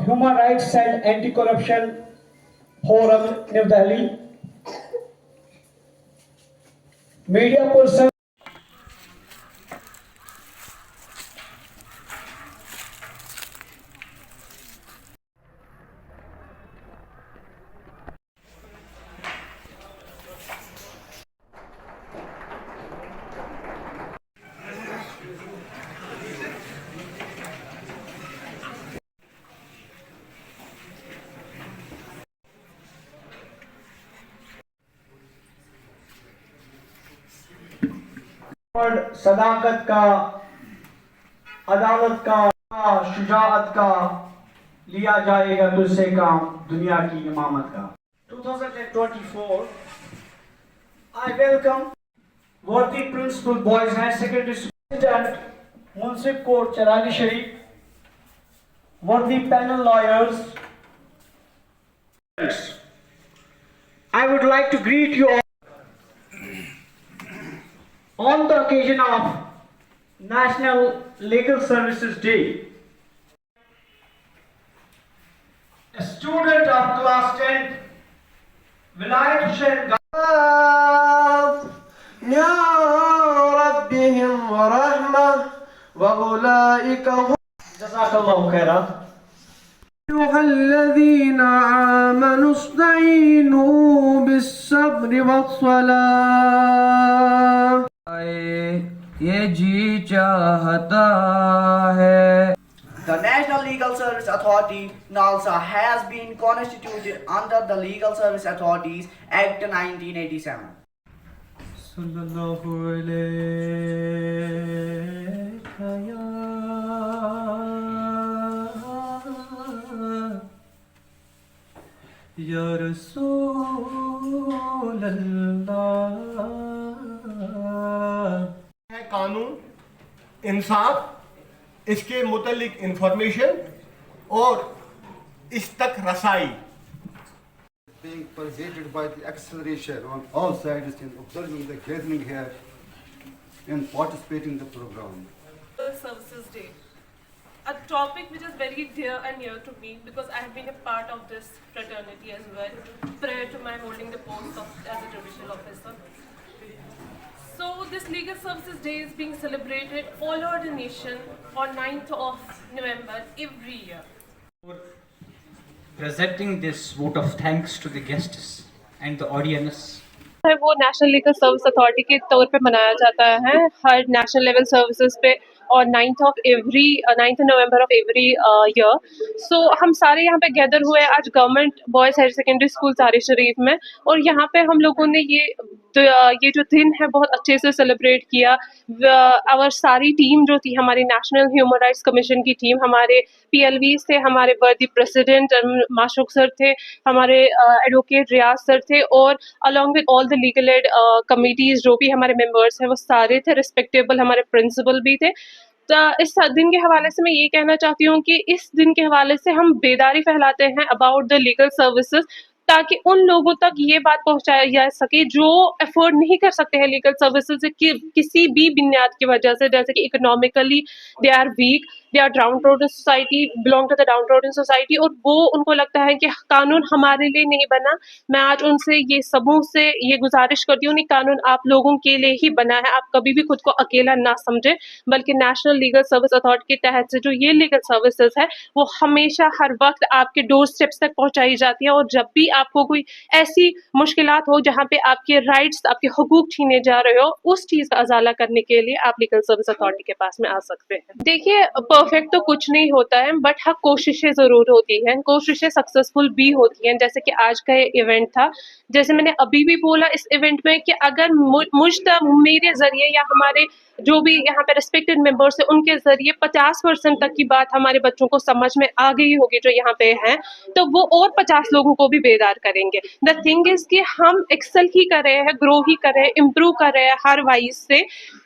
Human Rights and Anti-Corruption Forum, New Delhi. Media person. صداقت کا، عدالت کا، شجاعت کا لیا جائے گا تجھ سے کام دنیا کی امامت کا. 2024 I welcome worthy Principal Boys Higher Secondary School President Munsif Court Charali Sharif, worthy panel lawyers. I would like to greet you all on the occasion of National Legal Services Day. A student of class 10, Vilayat Hussain يا ربهم ورحمة وأولئك هم Jazakallahu khairan. أيها الذين آمنوا استعينوا بالصبر والصلاة. یہ جی چاہتا ہے. The National Legal Service Authority (NALSA) has been constituted under the Legal Service Authorities Act 1987. صلی اللہ علیہ یا رسول اللہ. ہے قانون، انصاف، اس کے متعلق انفارمیشن اور اس تک رسائی. Being pervaded by the acceleration on all sides in observing the gathering here and participating in the program. Services Day, a topic which is very dear and near to me because I have been a part of this fraternity as well prior to my holding the post as a judicial officer. So this Legal Services Day is being celebrated all over the nation on 9th of November every year. Presenting this vote of thanks to the guests and the audience. ہے وہ national legal service authority کے طور پہ منایا جاتا ہے ہر national level services پہ اور 9th November of every year. So ہم سارے یہاں پہ گیدر ہوئے آج government boys higher secondary school Tariq Sharif میں، اور یہاں پہ ہم لوگوں نے یہ جو دن ہے بہت اچھے سے سیلیبریٹ کیا. اور ساری ٹیم جو تھی ہماری نیشنل ہیومن رائٹس کمیشن کی ٹیم، ہمارے PLVs تھے، ہمارے وردی پریزیڈنٹ معشوق سر تھے، ہمارے ایڈوکیٹ ریاض سر تھے، اور along with all the legal aid committees جو بھی ہمارے ممبرس ہیں وہ سارے تھے، ریسپیکٹیبل ہمارے پرنسپل بھی تھے. تو اس دن کے حوالے سے میں یہ کہنا چاہتی ہوں کہ اس دن کے حوالے سے ہم بیداری پھیلاتے ہیں اباؤٹ دا لیگل سروسز، تاکہ ان لوگوں تک یہ بات پہنچایا جا سکے جو افورڈ نہیں کر سکتے ہیں لیگل سروسز کسی بھی بنیاد کی وجہ سے، جیسے کہ economically they are weak, they are downtrodden society, belong to the downtrodden society, اور وہ ان کو لگتا ہے کہ قانون ہمارے لیے نہیں بنا. میں آج ان سے یہ سبوں سے یہ گزارش کرتی ہوں کہ قانون آپ لوگوں کے لیے ہی بنا ہے. آپ کبھی بھی خود کو اکیلا نہ سمجھیں، بلکہ نیشنل لیگل سروس اتھارٹی کے تحت سے جو یہ لیگل سروسز ہے وہ ہمیشہ ہر وقت آپ کے ڈور اسٹیپس تک پہنچائی جاتی ہے. اور جب بھی آپ کو کوئی ایسی مشکلات ہو جہاں پہ آپ کے رائٹس، آپ کے حقوق چھینے جا رہے ہو، اس چیز کا ازالہ کرنے کے لیے آپ لیگل سروس اتھارٹی کے پاس میں آ سکتے ہیں. دیکھیے پرفیکٹ تو کچھ نہیں ہوتا ہے، بٹ ہاں کوششیں ضرور ہوتی ہیں، کوششیں سکسیزفل بھی ہوتی ہیں. جیسے کہ آج کا یہ ایونٹ تھا، جیسے میں نے ابھی بھی بولا اس ایونٹ میں کہ اگر مجھ تک میرے ذریعے یا ہمارے جو بھی یہاں پہ ریسپیکٹڈ ممبرس ہیں ان کے ذریعے 50% تک کی بات ہمارے بچوں کو سمجھ میں آ گئی ہوگی جو یہاں پہ ہیں، تو وہ اور 50 لوگوں کو بھی بیدار کریں گے. دا تھنگ از کہ ہم ایکسل ہی کر رہے ہیں، گرو ہی کر رہے ہیں، امپروو کر رہے ہیں ہر وائز سے.